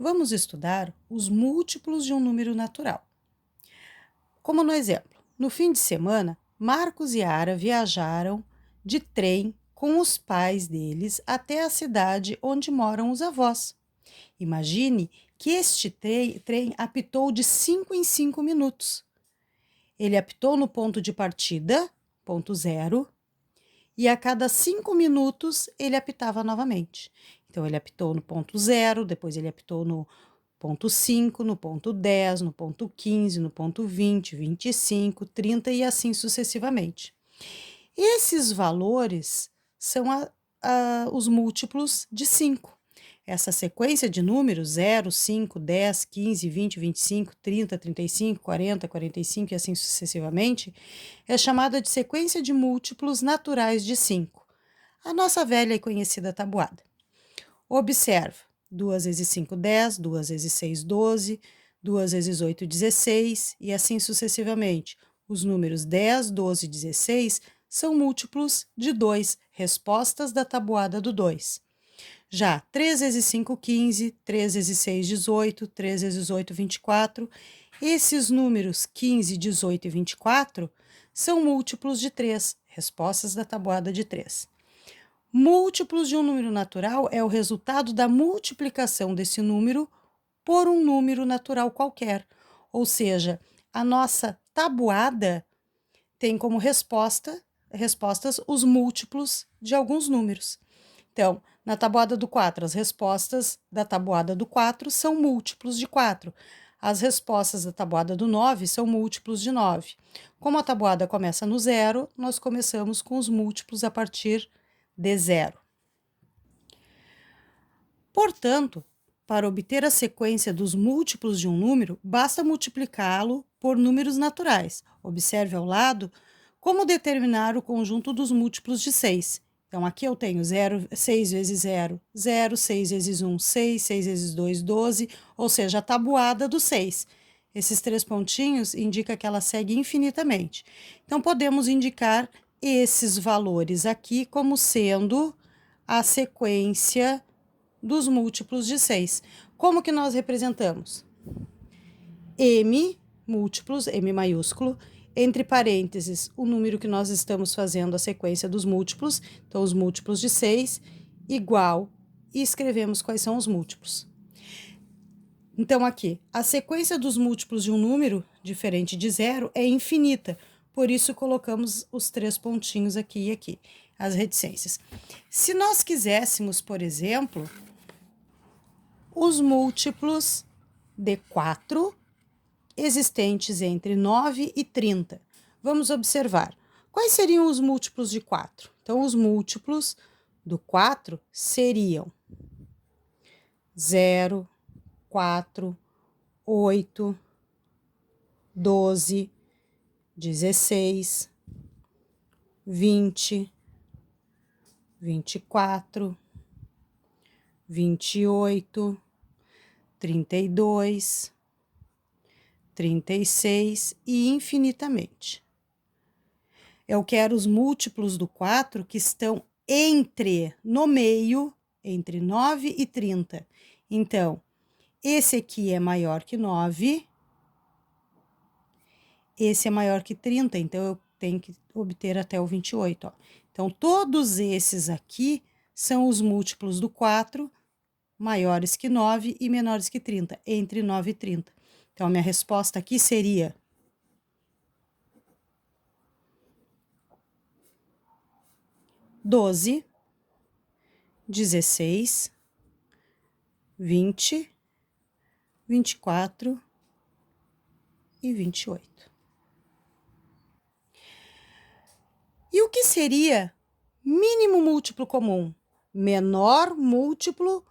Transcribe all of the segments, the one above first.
Vamos estudar os múltiplos de um número natural. Como no exemplo, no fim de semana, Marcos e Ara viajaram de trem com os pais deles até a cidade onde moram os avós. Imagine que este trem apitou de 5 em 5 minutos. Ele apitou no ponto de partida, ponto zero, e a cada 5 minutos ele apitava novamente. Então, ele apitou no ponto zero, depois ele apitou no ponto 5, no ponto 10, no ponto 15, no ponto 20, 25, 30 e assim sucessivamente. Esses valores são os múltiplos de 5. Essa sequência de números 0, 5, 10, 15, 20, 25, 30, 35, 40, 45 e assim sucessivamente, é chamada de sequência de múltiplos naturais de 5, a nossa velha e conhecida tabuada. Observa: 2 vezes 5, 10, 2 vezes 6, 12, 2 vezes 8, 16 e assim sucessivamente. Os números 10, 12 e 16 são múltiplos de 2, respostas da tabuada do 2. Já 3 vezes 5, 15, 3 vezes 6, 18, 3 vezes 8, 24. Esses números 15, 18 e 24 são múltiplos de 3, respostas da tabuada de 3. Múltiplos de um número natural é o resultado da multiplicação desse número por um número natural qualquer. Ou seja, a nossa tabuada tem como respostas os múltiplos de alguns números. Então, na tabuada do 4, as respostas da tabuada do 4 são múltiplos de 4. As respostas da tabuada do 9 são múltiplos de 9. Como a tabuada começa no zero, nós começamos com os múltiplos a partir de zero. Portanto, para obter a sequência dos múltiplos de um número, basta multiplicá-lo por números naturais. Observe ao lado como determinar o conjunto dos múltiplos de 6. Então, aqui eu tenho 6 vezes 0, 0, 6 vezes 1, 6, 6 vezes 2, 12, ou seja, a tabuada do 6. Esses 3 pontinhos indicam que ela segue infinitamente. Então, podemos indicar esses valores aqui como sendo a sequência dos múltiplos de 6. Como que nós representamos? M, múltiplos, M maiúsculo, entre parênteses, o número que nós estamos fazendo a sequência dos múltiplos, então os múltiplos de 6, igual, e escrevemos quais são os múltiplos. Então, aqui, a sequência dos múltiplos de um número, diferente de zero, é infinita, por isso colocamos os 3 pontinhos aqui e aqui, as reticências. Se nós quiséssemos, por exemplo, os múltiplos de 4 existentes entre 9 e 30. Vamos observar. Quais seriam os múltiplos de 4? Então, os múltiplos do 4 seriam 0, 4, 8, 12, 16, 20, 24, 28, 32, 36 e infinitamente. Eu quero os múltiplos do 4 que estão no meio, entre 9 e 30. Então, esse aqui é maior que 9, esse é maior que 30, então eu tenho que obter até o 28. Ó. Então, todos esses aqui são os múltiplos do 4, maiores que 9 e menores que 30, entre 9 e 30. Então, a minha resposta aqui seria 12, 16, 20, 24 e 28. E o que seria mínimo múltiplo comum? Menor múltiplo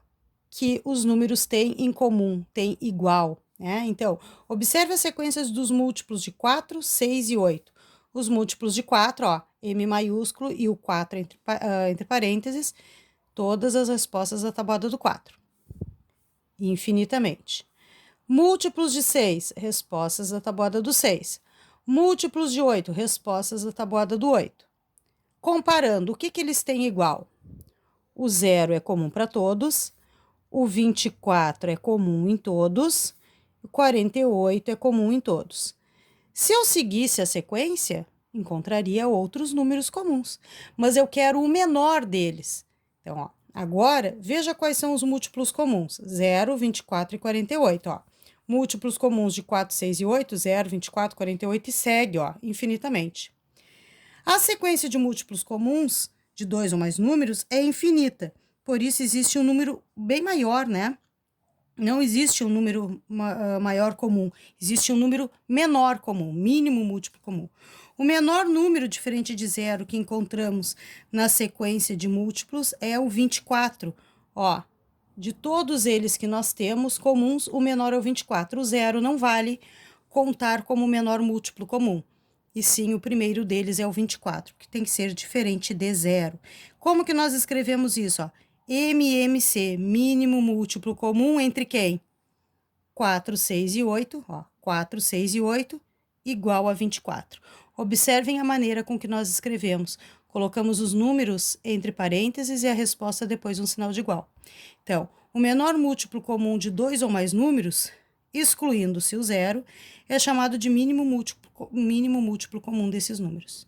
que os números têm em comum, têm igual. Né? Então, observe as sequências dos múltiplos de 4, 6 e 8. Os múltiplos de 4, ó, M maiúsculo e o 4 entre parênteses, todas as respostas da tabuada do 4. Infinitamente. Múltiplos de 6, respostas da tabuada do 6. Múltiplos de 8, respostas da tabuada do 8. Comparando, o que eles têm igual? O 0 é comum para todos, O 24 é comum em todos, o 48 é comum em todos. Se eu seguisse a sequência, encontraria outros números comuns, mas eu quero o menor deles. Então, ó, agora, veja quais são os múltiplos comuns: 0, 24 e 48. Ó. Múltiplos comuns de 4, 6 e 8, 0, 24, 48 e segue, ó, infinitamente. A sequência de múltiplos comuns de dois ou mais números é infinita, por isso existe um número bem maior, né? Não existe um número maior comum, existe um número menor comum, mínimo múltiplo comum. O menor número diferente de zero que encontramos na sequência de múltiplos é o 24. Ó, de todos eles que nós temos comuns, o menor é o 24. O zero não vale contar como menor múltiplo comum. E sim, o primeiro deles é o 24, que tem que ser diferente de zero. Como que nós escrevemos isso? Ó? MMC, mínimo múltiplo comum entre quem? 4, 6 e 8, ó, 4, 6 e 8, igual a 24. Observem a maneira com que nós escrevemos. Colocamos os números entre parênteses e a resposta depois um sinal de igual. Então, o menor múltiplo comum de dois ou mais números, excluindo-se o zero, é chamado de mínimo múltiplo comum desses números.